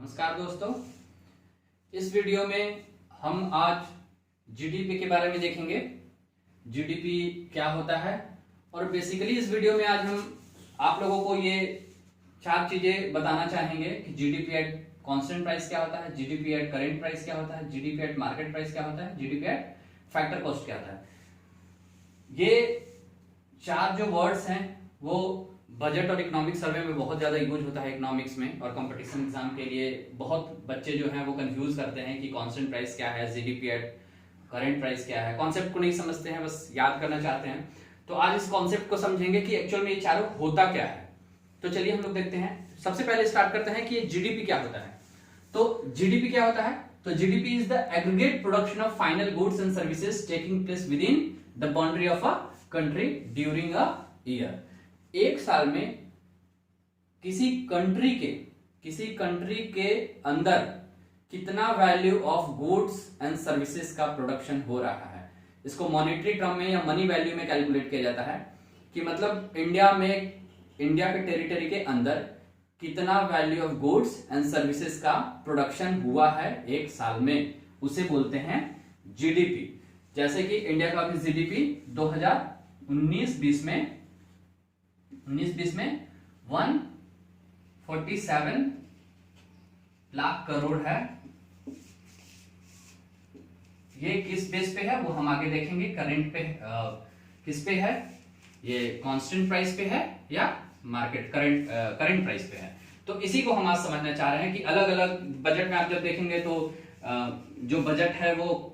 नमस्कार दोस्तों, इस वीडियो में हम आज जीडीपी के बारे में देखेंगे। जीडीपी क्या होता है और बेसिकली इस वीडियो में आज हम आप लोगों को ये चार चीजें बताना चाहेंगे कि जीडीपी एट कांस्टेंट प्राइस क्या होता है, जीडीपी एट करेंट प्राइस क्या होता है, जीडीपी एट मार्केट प्राइस क्या होता है, जीडीपी एट फैक्टर कॉस्ट क्या होता है। ये चार जो वर्ड्स हैं वो बजट और इकोनॉमिक सर्वे में बहुत ज्यादा यूज होता है इकोनॉमिक्स में, और कंपटीशन एग्जाम के लिए बहुत बच्चे जो हैं वो कंफ्यूज करते हैं कि कांस्टेंट प्राइस क्या है, जीडीपी एट करंट प्राइस क्या है। कॉन्सेप्ट को नहीं समझते हैं, बस याद करना चाहते हैं। तो आज इस कॉन्सेप्ट को समझेंगे कि एक्चुअल में ये चारों होता क्या है। तो चलिए हम लोग देखते हैं। सबसे पहले स्टार्ट करते हैं कि ये जीडीपी क्या होता है। तो जीडीपी क्या होता है? तो GDP is the aggregate production of final goods and services taking place with in the boundary of a country during a year. एक साल में किसी कंट्री के अंदर कितना value of goods and services का प्रोडक्शन हो रहा है, इसको मॉनेटरी टर्म में या मनी वैल्यू में कैलकुलेट किया जाता है। कि मतलब इंडिया के टेरिटरी के अंदर कितना value of goods and services का प्रोडक्शन हुआ है एक साल में, उसे बोलते हैं जीडीपी। जैसे कि इंडिया का अभी जीडीपी 2019-20 में 147 लाख करोड़ है। ये किस बेस पे है वो हम आगे देखेंगे। करंट पे किस पे है, ये कांस्टेंट प्राइस पे है या मार्केट करंट प्राइस पे है। तो इसी को हम आज समझना चाह रहे हैं कि अलग अलग बजट में आप जब देखेंगे तो जो बजट है वो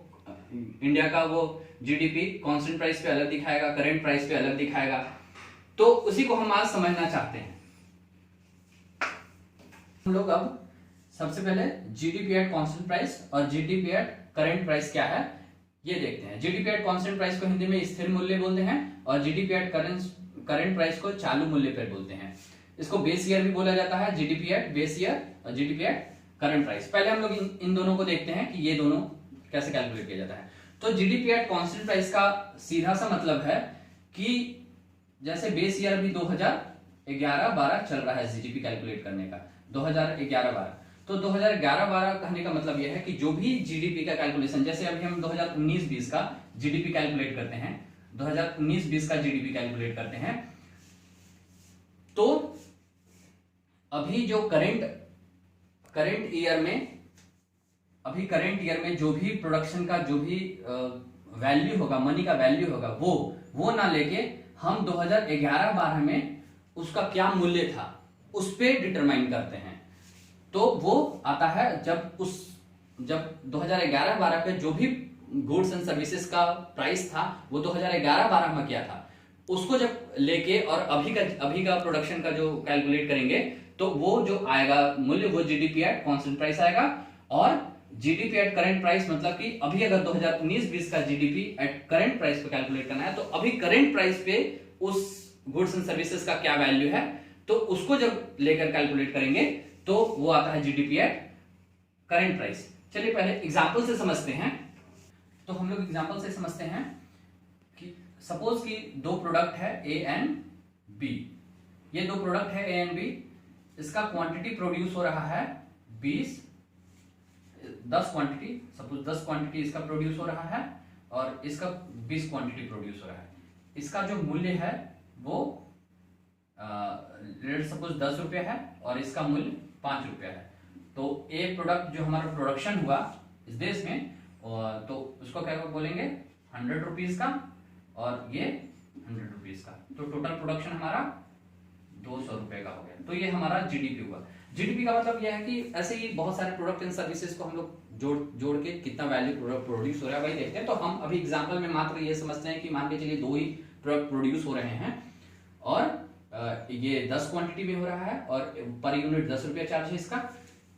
इंडिया का वो जीडीपी कांस्टेंट प्राइस पे अलग दिखाएगा, करंट प्राइस पे अलग दिखाएगा। तो उसी को हम आज समझना चाहते हैं। हम लोग अब सबसे पहले जीडीपी एट कांस्टेंट प्राइस और जीडीपी एट करंट प्राइस क्या है ये देखते हैं। जीडीपी एट कांस्टेंट प्राइस को हिंदी में स्थिर मूल्य बोलते हैं और जीडीपी एट करंट प्राइस को चालू मूल्य पर बोलते हैं। इसको बेस ईयर भी बोला जाता है, जीडीपी एट बेस ईयर और जीडीपी एट करंट प्राइस। पहले हम लोग इन दोनों को देखते हैं कि ये दोनों कैसे कैलकुलेट किया जाता है। तो जीडीपी एट कांस्टेंट प्राइस का सीधा सा मतलब है कि जैसे बेस ईयर भी 2011-12 चल रहा है जीडीपी कैलकुलेट करने का, 2011-12। तो 2011-12 कहने का मतलब यह है कि जो भी जीडीपी का कैलकुलेशन, जैसे अभी हम 2019-20 का जीडीपी कैलकुलेट करते हैं, 2019-20 का जीडीपी कैलकुलेट करते हैं, तो अभी जो करंट ईयर में जो भी प्रोडक्शन का जो भी वैल्यू होगा, मनी का वैल्यू होगा, वो ना लेके हम 2011-12 में उसका क्या मूल्य था उस पे डिटरमाइन करते हैं। तो वो आता है जब 2011-12 पे जो भी गुड्स एंड सर्विसेज का प्राइस था वो 2011-12 में क्या था, उसको जब लेके और अभी का प्रोडक्शन का जो कैलकुलेट करेंगे तो वो जो आएगा मूल्य वो जीडीपी एट कांस्टेंट प्राइस आएगा। और जीडीपी एट करंट प्राइस मतलब कि अभी अगर 2019-20 का जीडीपी एट करंट प्राइस पे कैलकुलेट करना है तो अभी करंट प्राइस पे उस गुड्स एंड सर्विसेज का क्या वैल्यू है, तो उसको जब लेकर कैलकुलेट करेंगे तो वो आता है जीडीपी एट करंट प्राइस। चलिए पहले एग्जांपल से समझते हैं। तो हम लोग एग्जांपल से समझते हैं कि सपोज कि दो प्रोडक्ट है ए एंड बी। ये दो प्रोडक्ट है ए एंड बी, इसका क्वांटिटी प्रोड्यूस हो रहा है 10 क्वांटिटी, सपोज 10 क्वांटिटी इसका प्रोड्यूस हो रहा है और इसका 20 क्वांटिटी प्रोड्यूस हो रहा है। इसका जो मूल्य है वो रेट सपोज 10 रुपये है और इसका मूल्य 5 रुपया है। तो ए प्रोडक्ट जो हमारा प्रोडक्शन हुआ इस देश में तो उसको क्या बोलेंगे 100 रुपीज का और ये 100 रुपीज का। तो टोटल प्रोडक्शन हमारा 200 रुपए का हो गया। तो ये हमारा जीडीपी हुआ। जीडीपी का मतलब यह है कि ऐसे ही बहुत सारे प्रोडक्ट एंड सर्विसेज को हम लोग जोड़ के कितना वैल्यू प्रोड्यूस हो रहा है वही देखते हैं। तो हम अभी एग्जांपल में मात्र ये समझते हैं कि मान के चलिए 2 ही प्रोडक्ट प्रोड्यूस हो रहे हैं और ये 10 क्वांटिटी में हो रहा है और पर यूनिट 10 रुपया चार्ज है इसका।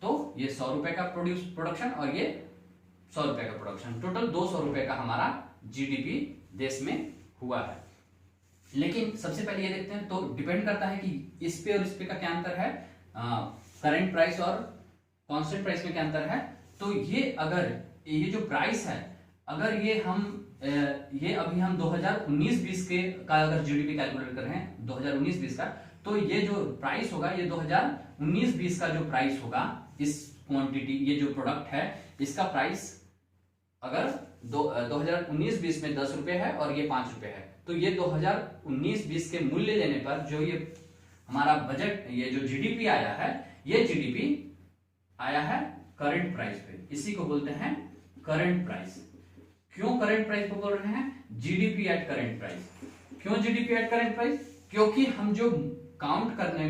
तो ये 100 रुपए का प्रोडक्शन और ये 100 रुपए का प्रोडक्शन, टोटल 200 रुपए का हमारा जीडीपी देश में हुआ है। लेकिन सबसे पहले ये देखते हैं, तो डिपेंड करता है कि इस पे और इस पे का क्या अंतर है, करंट प्राइस और कांस्टेंट प्राइस में क्या अंतर है। तो ये जो प्राइस है, अगर ये अभी हम 2019-20 का अगर जीडीपी कैलकुलेट कर रहे हैं 2019-20 का, तो ये जो प्राइस होगा ये 2019-20 का जो प्राइस होगा इस क्वांटिटी, ये जो प्रोडक्ट है इसका प्राइस अगर 2019-20 में 10 रुपए है और ये 5 रुपए है, तो ये 2019-20 के मूल्य लेने पर जो ये हमारा बजट, ये जो जीडीपी आया है, ये जीडीपी आया है करंट प्राइस पे। इसी को बोलते हैं करंट प्राइस। क्यों करंट प्राइस को बोल रहे हैं? GDP at current price. क्यों जीडीपी एट करंट प्राइस? क्योंकि हम जो काउंट करने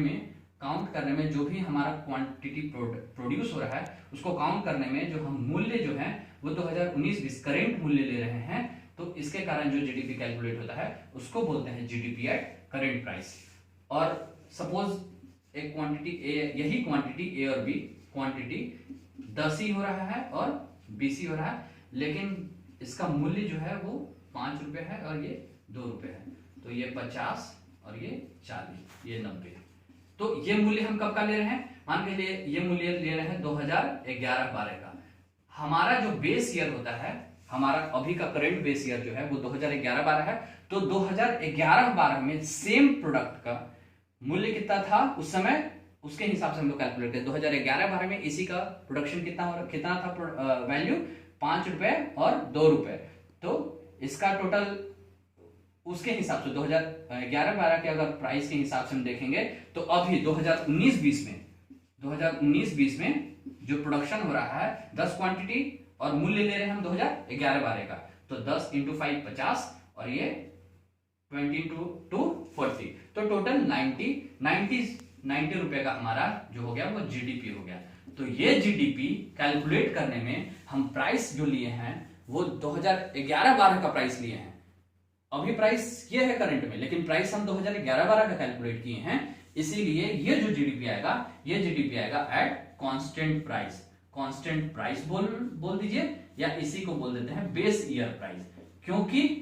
में जो भी हमारा क्वांटिटी प्रोड्यूस हो रहा है, उसको काउंट करने में जो हम मूल्य जो है वो 2019-20 करंट मूल्य ले रहे हैं, तो इसके कारण जो जीडीपी कैलकुलेट होता है उसको बोलते हैं जीडीपी एट करंट प्राइस। और सपोज एक क्वांटिटी ए, यही क्वांटिटी ए और बी क्वांटिटी 10 ही हो रहा है और 20 ही हो रहा है, लेकिन इसका मूल्य जो है वो 5 रुपए है और ये 2 रुपए है, तो ये 50 और ये 40, ये 90। तो ये मूल्य हम कब का ले रहे हैं? मान के लिए ये मूल्य ले रहे हैं 2011-12 का। हमारा जो बेस ईयर होता है, हमारा अभी का करंट बेस ईयर जो है वो 2011-12 है, तो 2011-12 में सेम प्रोडक्ट का मूल्य कितना था उस समय, उसके हिसाब से हम लोग कैलकुलेट करें। 2011-12 में इसी का प्रोडक्शन कितना था वैल्यू? 5 रुपए और 2 रुपए। तो इसका टोटल उसके हिसाब से 2011-12 के अगर प्राइस के हिसाब से हम देखेंगे तो अभी 2019-20 में जो प्रोडक्शन हो रहा है 10 क्वांटिटी और मूल्य ले रहे हैं हम 2011-12 का, तो 10 × 5 50 और ये 20 × 2 40, तो टोटल 90 रुपए का हमारा जो हो गया वो जीडीपी हो गया। तो ये जीडीपी कैलकुलेट करने में हम प्राइस जो लिए हैं वो 2011-12 का प्राइस लिए हैं। अभी प्राइस ये है करंट में, लेकिन प्राइस हम 2011-12 का कैलकुलेट किए हैं, इसीलिए ये जो जीडीपी आएगा, ये जीडीपी आएगा at constant price. Constant price बोल दीजिए, या इसी को बोल देते हैं बेस ईयर प्राइस, क्योंकि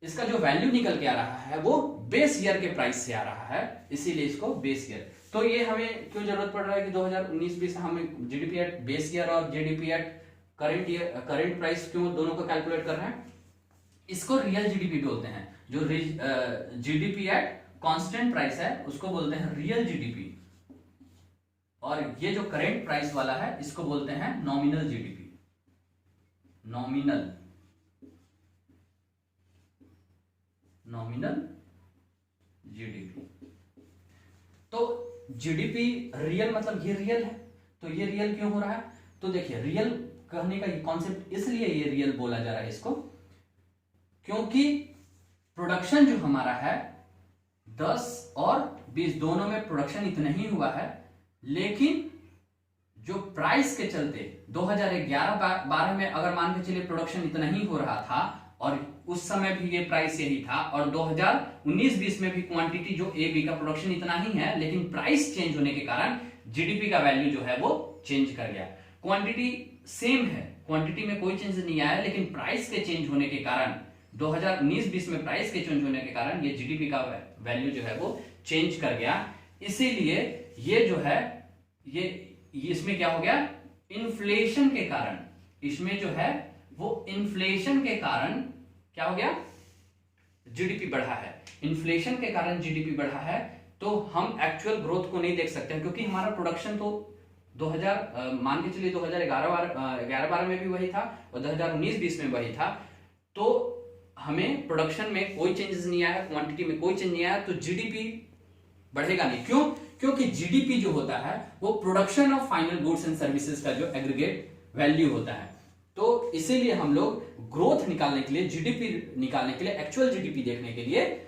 इसका जो वैल्यू निकल के आ रहा है वो बेस ईयर के प्राइस से आ रहा है, इसीलिए इसको बेस ईयर। तो ये हमें क्यों जरूरत पड़ रहा है कि 2019-20 हमें जीडीपी एट बेस ईयर और जीडीपी एट करंट प्राइस क्यों दोनों को कैलकुलेट कर रहे हैं? इसको रियल जीडीपी बोलते हैं। जो जीडीपी एट कांस्टेंट प्राइस है उसको बोलते हैं रियल जीडीपी, और ये जो करंट प्राइस वाला है इसको बोलते हैं नॉमिनल जीडीपी। Nominal GDP. तो जीडीपी रियल, मतलब ये रियल है, तो ये रियल क्यों हो रहा है? तो देखिए, रियल कहने का कॉन्सेप्ट इसलिए ये रियल बोला जा रहा है इसको, क्योंकि प्रोडक्शन जो हमारा है 10 और 20 दोनों में प्रोडक्शन इतना ही हुआ है, लेकिन जो प्राइस के चलते 2011-12 में अगर मान के चलिए प्रोडक्शन इतना ही हो रहा था और उस समय भी ये प्राइस यही था, और 2019-20 में भी क्वांटिटी जो ए बी का प्रोडक्शन इतना ही है, लेकिन प्राइस चेंज होने के कारण जीडीपी का वैल्यू जो है वो चेंज कर गया। क्वांटिटी सेम है, क्वांटिटी में कोई चेंज नहीं आया, लेकिन प्राइस के चेंज होने के कारण 2019-20 में प्राइस के चेंज होने के कारण ये जीडीपी का वैल्यू जो है वो चेंज कर गया। इसीलिए ये जो है ये इसमें क्या हो गया? इन्फ्लेशन के कारण, इसमें जो है वो इन्फ्लेशन के कारण क्या हो गया? जीडीपी बढ़ा है। इन्फ्लेशन के कारण जीडीपी बढ़ा है, तो हम एक्चुअल ग्रोथ को नहीं देख सकते हैं, क्योंकि हमारा प्रोडक्शन तो 2000 मान के चलिए 2011-12 में भी वही था और 2019-20 में वही था, तो हमें प्रोडक्शन में कोई चेंजेस नहीं आया, क्वांटिटी में कोई चेंज नहीं आया, तो जीडीपी बढ़ेगा नहीं। क्यों? क्योंकि जीडीपी जो होता है वो production of final goods and services का जो एग्रीगेट वैल्यू होता है। तो इसीलिए हम लोग ग्रोथ निकालने के लिए, जीडीपी निकालने के लिए, एक्चुअल जीडीपी देखने के लिए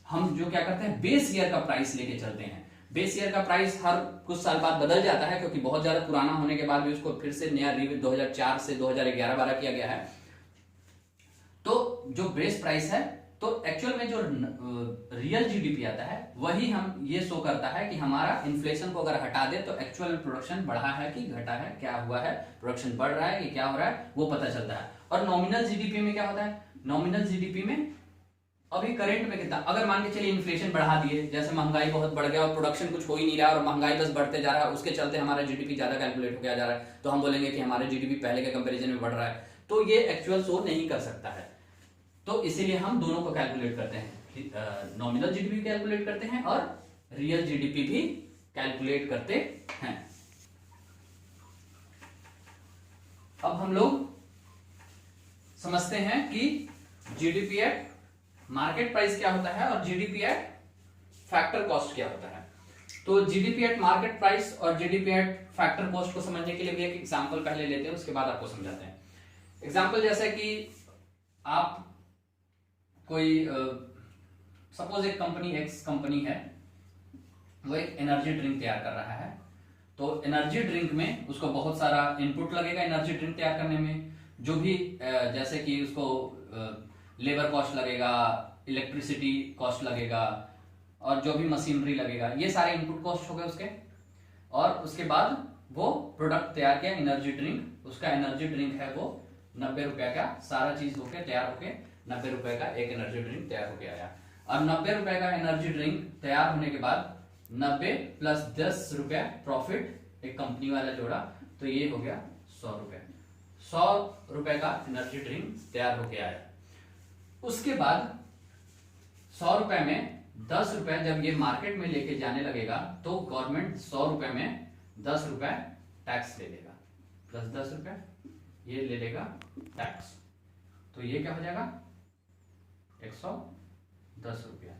हम जो क्या करते हैं, बेस ईयर का प्राइस लेके चलते हैं। बेस ईयर का प्राइस हर कुछ साल बाद बदल जाता है, क्योंकि बहुत ज्यादा पुराना होने के बाद भी उसको फिर से नया रिव्यू 2004 से 2011-12 किया गया है। तो जो बेस प्राइस है, तो एक्चुअल में जो रियल जीडीपी आता है वही हम ये शो करता है कि हमारा इन्फ्लेशन को अगर हटा दे तो एक्चुअल में प्रोडक्शन बढ़ा है कि घटा है, क्या हुआ है, प्रोडक्शन बढ़ रहा है कि क्या हो रहा है, वो पता चलता है। और नॉमिनल जीडीपी में क्या होता है? नॉमिनल जीडीपी में अभी करंट में कितना, अगर मान के चलिए इन्फ्लेशन बढ़ा दिए, जैसे महंगाई बहुत बढ़ गया और प्रोडक्शन कुछ हो ही नहीं रहा और महंगाई बस बढ़ते जा रहा है, उसके चलते हमारा जीडीपी ज्यादा कैलकुलेट हो गया जा रहा है, तो हम बोलेंगे कि हमारा जीडीपी पहले के कंपैरिजन में बढ़ रहा है, तो ये एक्चुअल शो नहीं कर सकता है। तो इसीलिए हम दोनों को कैलकुलेट करते हैं, नॉमिनल जीडीपी कैलकुलेट करते हैं और रियल जीडीपी भी कैलकुलेट करते हैं। अब हम लोग समझते हैं कि जीडीपी एट मार्केट प्राइस क्या होता है और जीडीपी एट फैक्टर कॉस्ट क्या होता है। तो जीडीपी एट मार्केट प्राइस और जीडीपी एट फैक्टर कॉस्ट को समझने के लिए भी एक एग्जांपल पहले लेते हैं, उसके बाद आपको समझाते हैं। एग्जांपल जैसे कि आप कोई सपोज एक कंपनी एक्स कंपनी है, वो एक एनर्जी ड्रिंक तैयार कर रहा है। तो एनर्जी ड्रिंक में उसको बहुत सारा इनपुट लगेगा एनर्जी ड्रिंक तैयार करने में, जो भी जैसे कि उसको लेबर कॉस्ट लगेगा, इलेक्ट्रिसिटी कॉस्ट लगेगा और जो भी मशीनरी लगेगा, ये सारे इनपुट कॉस्ट हो गए उसके। और उसके बाद वो प्रोडक्ट तैयार किया एनर्जी ड्रिंक, उसका एनर्जी ड्रिंक है वो 90 रुपए का, सारा चीज होके तैयार होके 90 रुपए का एक एनर्जी ड्रिंक तैयार होके आया। और 90 रुपए का एनर्जी ड्रिंक तैयार होने के बाद 90 प्लस 10 रुपया प्रॉफिट एक कंपनी वाला जोड़ा, तो ये हो गया 100 रुपए। 100 रुपए का एनर्जी ड्रिंक तैयार होके आया। उसके बाद 100 रुपए में 10 रुपए जब ये मार्केट में लेके जाने लगेगा तो गवर्नमेंट 100 रुपए में 10 रुपए टैक्स ले लेगा, प्लस 10 रुपए ये ले लेगा टैक्स, तो ये क्या हो जाएगा 110 रुपया।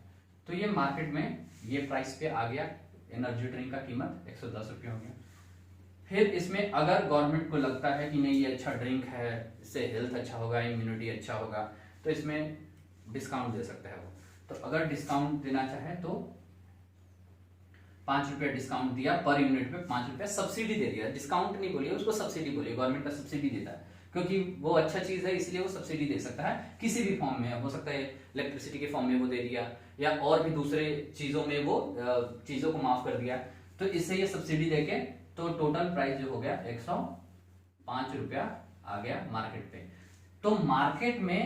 तो ये मार्केट में ये प्राइस पे आ गया, एनर्जी ड्रिंक का कीमत 110 रुपया हो गया। फिर इसमें अगर गवर्नमेंट को लगता है कि नहीं ये अच्छा ड्रिंक है, इससे हेल्थ अच्छा होगा, इम्यूनिटी अच्छा होगा, तो इसमें डिस्काउंट दे सकता है वो। तो अगर डिस्काउंट देना चाहे तो 5 रुपया डिस्काउंट दिया पर यूनिट पे, 5 रुपया सब्सिडी दे दिया, डिस्काउंट नहीं बोलिए उसको, सब्सिडी बोलिए। गवर्नमेंट का सब्सिडी देता है क्योंकि वो अच्छा चीज है इसलिए वो सब्सिडी दे सकता है, किसी भी फॉर्म में हो सकता है, इलेक्ट्रिसिटी के फॉर्म में वो दे दिया या और भी दूसरे चीजों में वो चीजों को माफ कर दिया, तो इससे ये सब्सिडी देके तो टोटल प्राइस जो हो गया 105 रुपया आ गया मार्केट पे। तो मार्केट में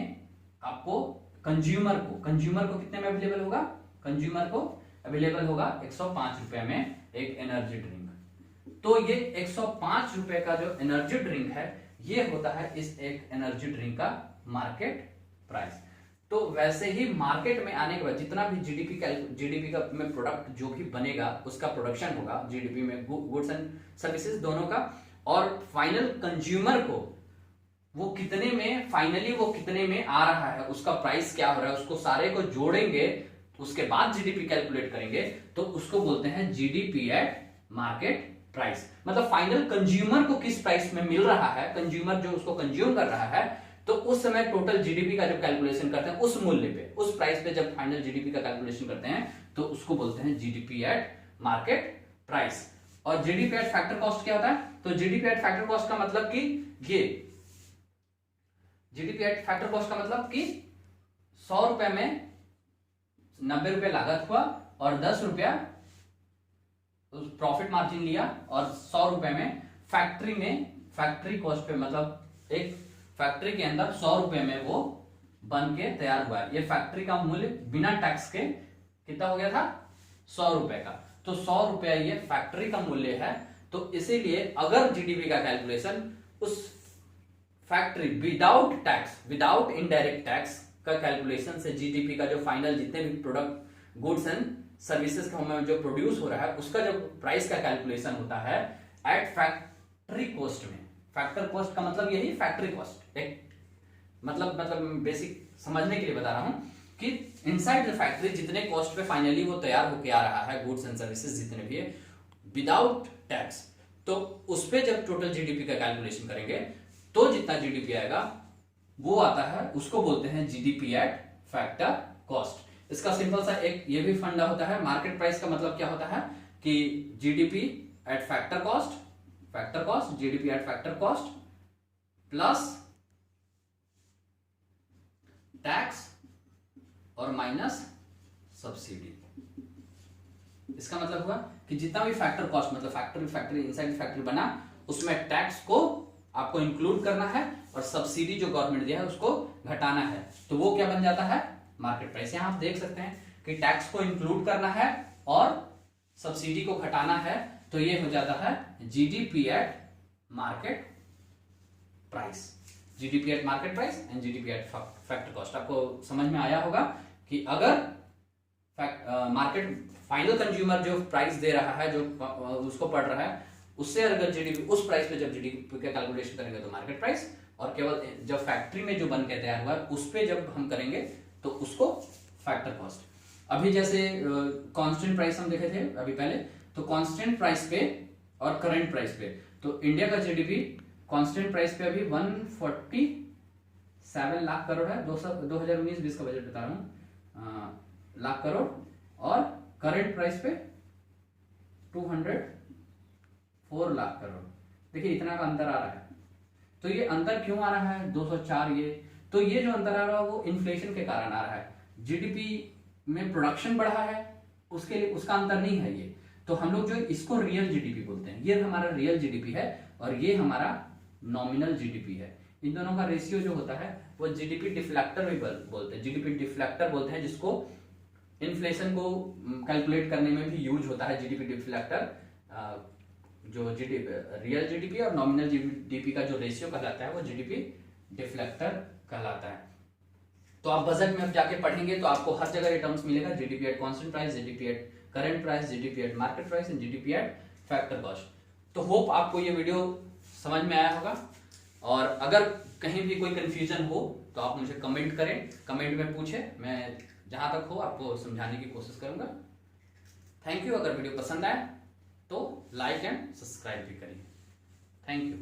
आपको कंज्यूमर को कितने में अवेलेबल होगा, कंज्यूमर को अवेलेबल होगा 105 रुपए में एक एनर्जी ड्रिंक। तो ये 105 रुपए का जो एनर्जी ड्रिंक है ये होता है इस एक एनर्जी ड्रिंक का मार्केट प्राइस। तो वैसे ही मार्केट में आने के बाद जितना भी जीडीपी का में प्रोडक्ट जो भी बनेगा उसका प्रोडक्शन होगा जीडीपी में, गुड्स एंड सर्विसेज दोनों का, और फाइनल कंज्यूमर को वो कितने में, फाइनली वो कितने में आ रहा है, उसका प्राइस क्या हो रहा है, उसको सारे को जोड़ेंगे, उसके बाद जीडीपी कैलकुलेट करेंगे, तो उसको बोलते हैं जीडीपी एट मार्केट प्राइस। मतलब फाइनल कंज्यूमर को किस प्राइस में मिल रहा है, कंज्यूमर जो उसको कंज्यूम कर रहा है, तो उस समय टोटल जीडीपी का जब कैलकुलेशन करते हैं उस मूल्य पे, उस प्राइस पे जब फाइनल जीडीपी का कैलकुलेशन करते हैं तो उसको बोलते हैं जीडीपी एट मार्केट प्राइस। और जीडीपी एट फैक्टर कॉस्ट क्या होता है, तो जीडीपी एट फैक्टर कॉस्ट का मतलब कि ये जीडीपी एट फैक्टर कॉस्ट का मतलब कि 100 रुपए में 90 रुपए लागत हुआ और 10 रुपया प्रॉफिट मार्जिन लिया, और 100 रुपए में फैक्ट्री कॉस्ट पे, मतलब एक फैक्ट्री के अंदर 100 रुपए में वो बन के तैयार हुआ है। ये फैक्ट्री का मूल्य बिना टैक्स के कितना हो गया था 100 रुपए का, तो 100 रुपया ये फैक्ट्री का मूल्य है। तो इसीलिए अगर जीडीपी का कैलकुलेशन उस factory without tax, without indirect tax का कैलकुलेशन से जीडीपी का जो फाइनल जितने भी प्रोडक्ट गुड्स एंड सर्विसेज का हमें जो प्रोड्यूस हो रहा है उसका जो प्राइस का कैलकुलेशन होता है एट फैक्ट्री कॉस्ट में। फैक्टर कॉस्ट का मतलब यही फैक्ट्री कॉस्ट, एक मतलब बेसिक समझने के लिए बता रहा हूं कि इनसाइड द फैक्ट्री जितने कॉस्ट पे फाइनली वो तैयार होके आ रहा है गुड्स एंड सर्विसेज जितने भी है विदाउट टैक्स, तो उस पे जब टोटल जीडीपी का कैलकुलेशन करेंगे तो जितना जीडीपी आएगा वो आता है, उसको बोलते हैं जीडीपी एट फैक्टर कॉस्ट। इसका सिंपल सा एक ये भी फंडा होता है। मार्केट प्राइस का मतलब क्या होता है कि GDP at factor cost GDP at factor cost plus tax और माइनस सब्सिडी। इसका मतलब हुआ कि जितना भी फैक्टर कॉस्ट, मतलब फैक्ट्री इनसाइड फैक्ट्री बना, उसमें टैक्स को आपको इंक्लूड करना है और सब्सिडी जो गवर्नमेंट दिया है उसको घटाना है, तो वो क्या बन जाता है मार्केट प्राइस। यहां आप देख सकते हैं कि टैक्स को इंक्लूड करना है और सब्सिडी को घटाना है, तो ये हो जाता है GDP at market price, GDP at market price and GDP at factor cost. आपको समझ में आया होगा कि अगर मार्केट फाइनल कंज्यूमर जो प्राइस दे रहा है, जो उसको पड़ रहा है, उससे अगर जीडीपी उस प्राइस पे जब जीडीपी का कैलकुलेशन करेंगे तो मार्केट प्राइस, और केवल जब फैक्ट्री में जो बन के तैयार हुआ है उस पे जब हम करेंगे तो उसको फैक्टर कॉस्ट। अभी जैसे कांस्टेंट प्राइस हम देखे थे अभी पहले, तो कांस्टेंट प्राइस पे और करंट प्राइस पे, तो इंडिया का जीडीपी कांस्टेंट प्राइस पे अभी 147 लाख करोड़ है, 2019-20 का बजट बता रहा हूँ, लाख करोड़, और करंट प्राइस पे 204 लाख करोड़। देखिए इतना का अंतर आ रहा है। तो ये अंतर क्यों आ रहा है 204? तो ये जो अंतर आ रहा है वो इन्फ्लेशन के कारण आ रहा है। जीडीपी में प्रोडक्शन बढ़ा है, उसके लिए उसका अंतर नहीं है ये। तो हम लोग जो इसको रियल जीडीपी बोलते हैं, ये हमारा रियल जीडीपी है और ये हमारा नॉमिनल जीडीपी है। इन दोनों का रेशियो जो होता है वो जीडीपी डिफ्लेक्टर भी बोलते हैं, जीडीपी डिफ्लेक्टर बोलते हैं, जिसको इन्फ्लेशन को कैलकुलेट करने में भी यूज होता है। जीडीपी डिफ्लेक्टर जो जीडीपी रियल जीडीपी और नॉमिनल जीडीपी का जो रेशियो कहलाता है वो जीडीपी डिफ्लेक्टर कहलाता है। तो आप बजट में अब जाके पढ़ेंगे तो आपको हर जगह ये टर्म्स मिलेगा, GDP at constant price, GDP at current price, GDP at market price and GDP at factor cost. तो होप आपको ये वीडियो समझ में आया होगा, और अगर कहीं भी कोई कंफ्यूजन हो तो आप मुझे कमेंट करें, कमेंट में पूछें, मैं जहां तक हो आपको समझाने की कोशिश करूंगा। Thank you. अगर वीडियो पसंद आए तो लाइक एंड सब्सक्राइब भी करिए। Thank you.